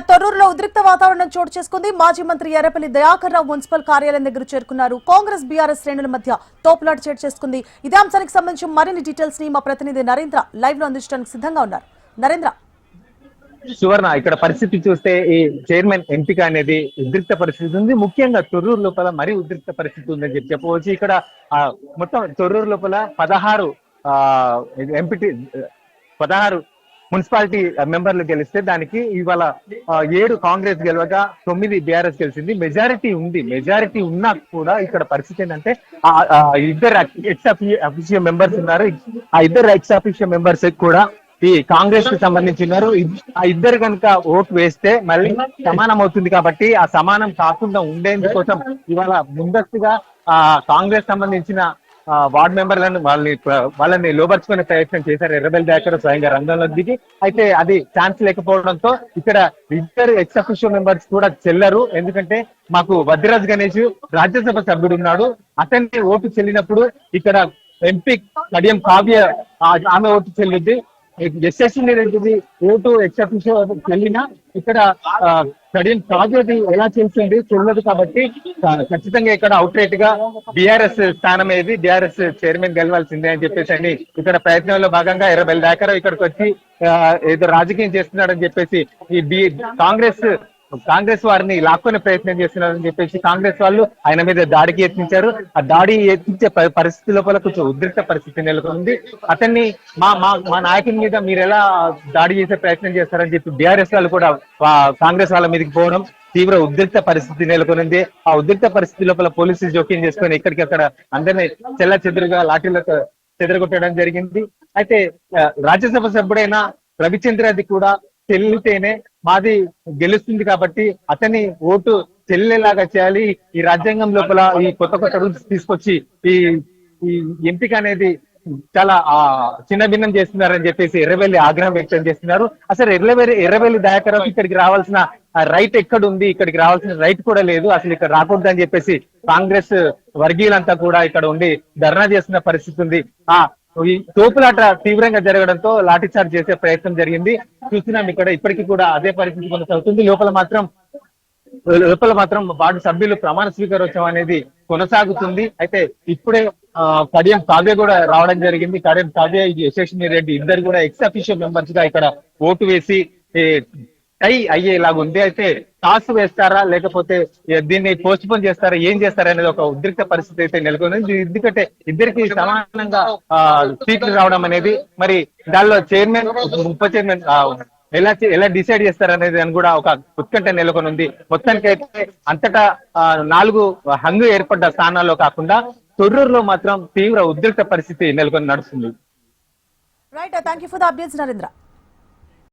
తొర్రూరులో ఉద్రిక్త వాతావరణం చోటు చేసుకుంది. మాజీ మంత్రి ఎర్రపల్లి దయాకర్ రావు మున్సిపల్ కార్యాలయం దగ్గర చేరుకున్నారు. కాంగ్రెస్ బీఆర్ఎస్ శ్రేణుల మధ్య తోపులాట చోటు చేసుకుంది. ఇదే అంశానికి సంబంధించి మరిన్ని డీటెయిల్స్ ని మా ప్రతినిధి నరేంద్ర లైవ్ లో అందించడానికి సిద్ధంగా ఉన్నారు. నరేంద్ర, సువర్ణ, ఇక్కడ పరిస్థితి చూస్తే ఈ చైర్మన్ ఎంపిక అనేది ఉద్రిక్త పరిస్థితి ఉంది. ముఖ్యంగా తొర్రూరు లోపల మరీ ఉద్రిక్త పరిస్థితి ఉందని చెప్పవచ్చు. ఇక్కడ మొత్తం తొర్రూరు లోపల 16 మున్సిపాలిటీ మెంబర్లు గెలిస్తే దానికి ఇవాళ 7 కాంగ్రెస్ గెలవగా 9 బీఆర్ఎస్ గెలిచింది. మెజారిటీ ఉన్నా కూడా ఇక్కడ పరిస్థితి ఏంటంటే ఇద్దరు ఎక్స్ అఫీషియల్ మెంబర్స్ ఉన్నారు. ఆ ఇద్దరు ఎక్స్ అఫీషియల్ మెంబర్స్ కూడా ఈ కాంగ్రెస్ కి సంబంధించినారు. ఆ ఇద్దరు కనుక ఓటు వేస్తే మళ్ళీ సమానం అవుతుంది కాబట్టి ఆ సమానం కాకుండా ఉండేందుకోసం ఇవాళ ముందస్తుగా కాంగ్రెస్ సంబంధించిన వార్డు మెంబర్లను వాళ్ళని లోపరుచుకునే ప్రయత్నం చేశారు. ఎర్రబెల్లి దయాకర్ స్వయంగా రంగంలో దిగి, అయితే అది ఛాన్స్ లేకపోవడంతో ఇక్కడ ఇద్దరు ఎక్స్ అఫీషియల్ మెంబర్స్ కూడా చెల్లరు. ఎందుకంటే మాకు వద్దిరాజ్ గణేష్ రాజ్యసభ సభ్యుడు ఉన్నాడు, అతన్ని ఓటు చెల్లినప్పుడు ఇక్కడ ఎంపీ కడియం కావ్య ఆమె ఓటు చెల్లింది. ఎస్ఎస్సీ రెడ్డిది ఓటు ఎక్స్ అఫీషియల్ చెల్లినా ఇక్కడ కడియం కావ్యది ఎలా చెల్లదు కాబట్టి ఖచ్చితంగా ఇక్కడ అవుట్ రైట్ గా బీఆర్ఎస్ స్థానం ఏది బీఆర్ఎస్ చైర్మన్ గెలవాల్సిందే అని చెప్పేసి అని ఇక్కడ ప్రయత్నంలో భాగంగా ఎర్రబెల్లి దయాకర్ ఇక్కడికి వచ్చి ఏదో రాజకీయం చేస్తున్నాడని చెప్పేసి ఈ కాంగ్రెస్ వారిని లాక్కునే ప్రయత్నం చేస్తున్నారని చెప్పేసి కాంగ్రెస్ వాళ్ళు ఆయన మీద దాడికి యత్నించారు. ఆ దాడి యత్నించే పరిస్థితి లోపల కొంచెం ఉద్రిక్త పరిస్థితి నెలకొంది. అతన్ని మా నాయకుని మీద మీరు ఎలా దాడి చేసే ప్రయత్నం చేస్తారని చెప్పి బీఆర్ఎస్ వాళ్ళు కూడా కాంగ్రెస్ వాళ్ళ మీదకి పోవడం తీవ్ర ఉద్రిక్త పరిస్థితి నెలకొనింది. ఆ ఉద్రిక్త పరిస్థితి లోపల పోలీసులు జోక్యం చేసుకొని ఇక్కడికక్కడ అందరినీ చెల్ల చెదురుగా లాఠీలతో చెదరగొట్టడం జరిగింది. అయితే రాజ్యసభ సభ్యుడైన రవిచంద్రది కూడా చెల్లితేనే మాది గెలుస్తుంది కాబట్టి అతని ఓటు చెల్లేలాగా చేయాలి. ఈ రాజ్యాంగం లోపల ఈ కొత్త రూల్స్ తీసుకొచ్చి ఈ ఎంపిక అనేది చాలా చిన్న భిన్నం చేస్తున్నారని చెప్పేసి ఎర్రబెల్లి ఆగ్రహం వ్యక్తం చేస్తున్నారు. అసలు ఎర్రబెల్లి దయాకర్ ఇక్కడికి రావాల్సిన రైట్ ఎక్కడుంది? ఇక్కడికి రావాల్సిన రైట్ కూడా లేదు, అసలు ఇక్కడ రాకూడదని చెప్పేసి కాంగ్రెస్ వర్గీయులంతా కూడా ఇక్కడ ఉండి ధర్నా చేస్తున్న పరిస్థితి ఉంది. ఈ తోపులాట తీవ్రంగా జరగడంతో లాఠీచార్జ్ చేసే ప్రయత్నం జరిగింది. చూసినాం ఇక్కడ ఇప్పటికీ కూడా అదే పరిస్థితి కొనసాగుతుంది. లోపల మాత్రం వార్డు సభ్యులు ప్రమాణ స్వీకారోత్సవం అనేది కొనసాగుతుంది. అయితే ఇప్పుడే కడియం కావ్య కూడా రావడం జరిగింది. కడియం కావ్య, యశస్విని రెడ్డి ఇద్దరు కూడా ఎక్స్ అఫీషియల్ మెంబర్స్ గా ఇక్కడ ఓటు వేసి టై అయ్యేలాగా ఉంది. అయితే టాస్ వేస్తారా లేకపోతే దీన్ని పోస్ట్ పోన్ చేస్తారా, ఏం చేస్తారా అనేది ఒక ఉద్రిక్త పరిస్థితి అయితే నెలకొంది. ఎందుకంటే ఇద్దరికి సమానంగా సీట్లు రావడం అనేది, మరి దానిలో చైర్మన్ ఉప చైర్మన్ ఎలా డిసైడ్ చేస్తారనేది అని కూడా ఒక ఉత్కంఠ నెలకొని ఉంది. మొత్తానికైతే అంతటా 4 హంగు ఏర్పడ్డ స్థానాల్లో కాకుండా తొర్రూరులో మాత్రం తీవ్ర ఉద్రిక్త పరిస్థితి నెలకొని నడుస్తుంది. Right, thank you for the updates Narendra.